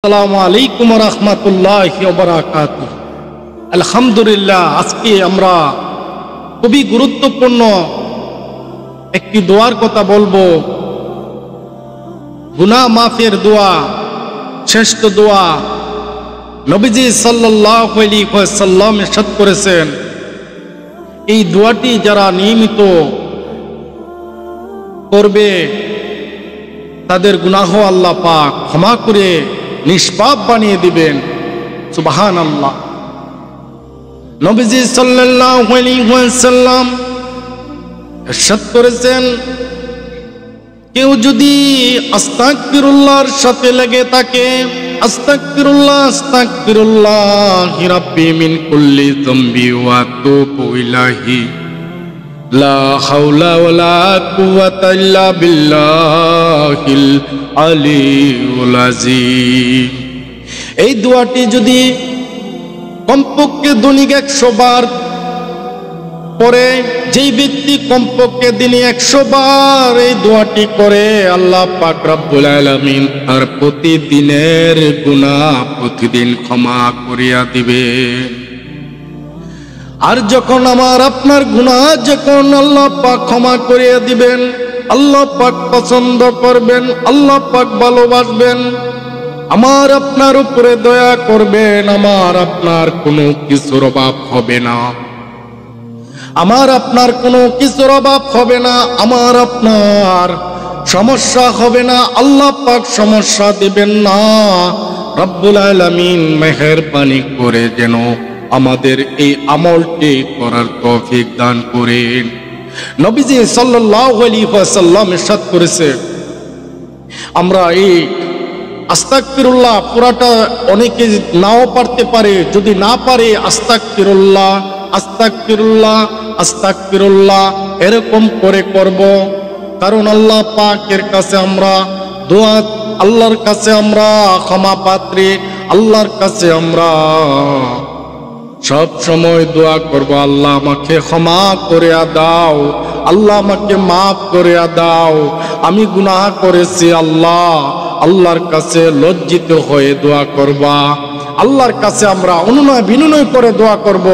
আসসালামু আলাইকুম ওয়া রাহমাতুল্লাহি ওয়া বারাকাতুহু। আলহামদুলিল্লাহ, আজকে আমরা খুবই গুরুত্বপূর্ণ একটি দোয়ার কথা বলবো। গুনাহ মাফের দোয়া, শ্রেষ্ঠ দোয়া। নবীজি সাল্লাল্লাহু আলাইহি ওয়াসাল্লাম ইরশাদ করেছেন, এই দোয়াটি যারা নিয়মিত করবে তাদের গুনাহ আল্লাহ পাক ক্ষমা করে নিষ্পাপ বানিয়ে দিবেন। সুবহানাল্লাহ। নবীজি সাল্লাল্লাহু আলাইহি ওয়াসাল্লাম ইরশাদ করেছেন, কেউ যদি আস্তাগফিরুল্লাহর সাথে লেগে থাকে, আস্তাগফিরুল্লাহ আস্তাগফিরুল্লাহ রাব্বি মিন কুল্লি যামবি ওয়া আতুবু ইলাইহি লা হাওলা ওয়ালা কুওয়াতা ইল্লা বিল্লাহিল আলিয়্যুল আযীম। এই দোয়াটি যদি কমপক্ষে দৈনিক 100 বার পড়ে, যেই ব্যক্তি কমপক্ষে দিনে 100 বার এই দোয়াটি করে, আল্লাহ পাক রব্বুল আলামিন তার প্রতিদিনের গুনাহ প্রতিদিন ক্ষমা করিয়া দিবেন। আর যখন আমার আপনার গুনাহ যখন আল্লাহ পাক ক্ষমা করিয়া দিবেন, আল্লাহ পাক পছন্দ করবেন, আল্লাহ পাক ভালোবাসবেন, আমার আপনার উপরে দয়া করবেন, আমার আপনার কোনো কিছুর অভাব হবে না, আমার আপনার কোনো কিছুর অভাব হবে না, আমার আপনার সমস্যা হবে না, আল্লাহ পাক সমস্যা দিবেন না। রব্বুল আলামিন মেহেরবানি করে যেন আমাদের এই আমলটি করার তৌফিক দান করেন। নবীজি সাল্লাল্লাহু আলাইহি ওয়াসাল্লাম ইরশাদ করেছে, আমরা এই আস্তাগফিরুল্লাহ পুরাটা অনেকে নাও পারতে পারে, যদি না পারে আস্তাগফিরুল্লাহ আস্তাগফিরুল্লাহ আস্তাগফিরুল্লাহ এরকম করে করব। কারণ আল্লাহ পাকের কাছে আমরা দোয়া, আল্লাহর কাছে আমরা ক্ষমা পাত্রী, আল্লাহর কাছে আমরা সব সময় দোয়া করব, আল্লাহ আমাকে ক্ষমা করে দাও, আল্লাহ আমাকে মাফ করে দাও, আমি গুনাহ করেছি আল্লাহ। আল্লাহর কাছে লজ্জিত হয়ে দোয়া করবা, আল্লাহর কাছে আমরা অনুনয় বিনয় করে দোয়া করব।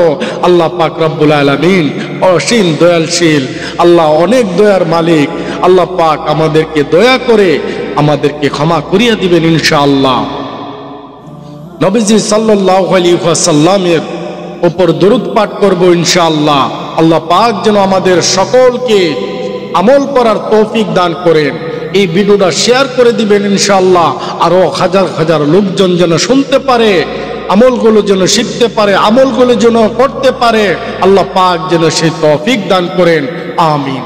আল্লাহ পাক রব্বুল আলামিন অসীম দয়ালশীল, আল্লাহ অনেক দয়ার মালিক, আল্লাহ পাক আমাদেরকে দয়া করে আমাদেরকে ক্ষমা করিয়া দিবেন ইনশাআল্লাহ। নবীজি সাল্লাল্লাহু আলাইহি ওয়াসাল্লামের উপর দরুদ পাঠ করব ইনশাআল্লাহ। আল্লাহ পাক যেন আমাদের সকলকে আমল করার তৌফিক দান করেন। এই ভিডিওটা শেয়ার করে দিবেন ইনশাআল্লাহ, আরো হাজার হাজার লোকজন যেন শুনতে পারে, আমলগুলো যেন শিখতে পারে, আমলগুলো যেন করতে পারে। আল্লাহ পাক যেন সেই তৌফিক দান করেন। আমিন।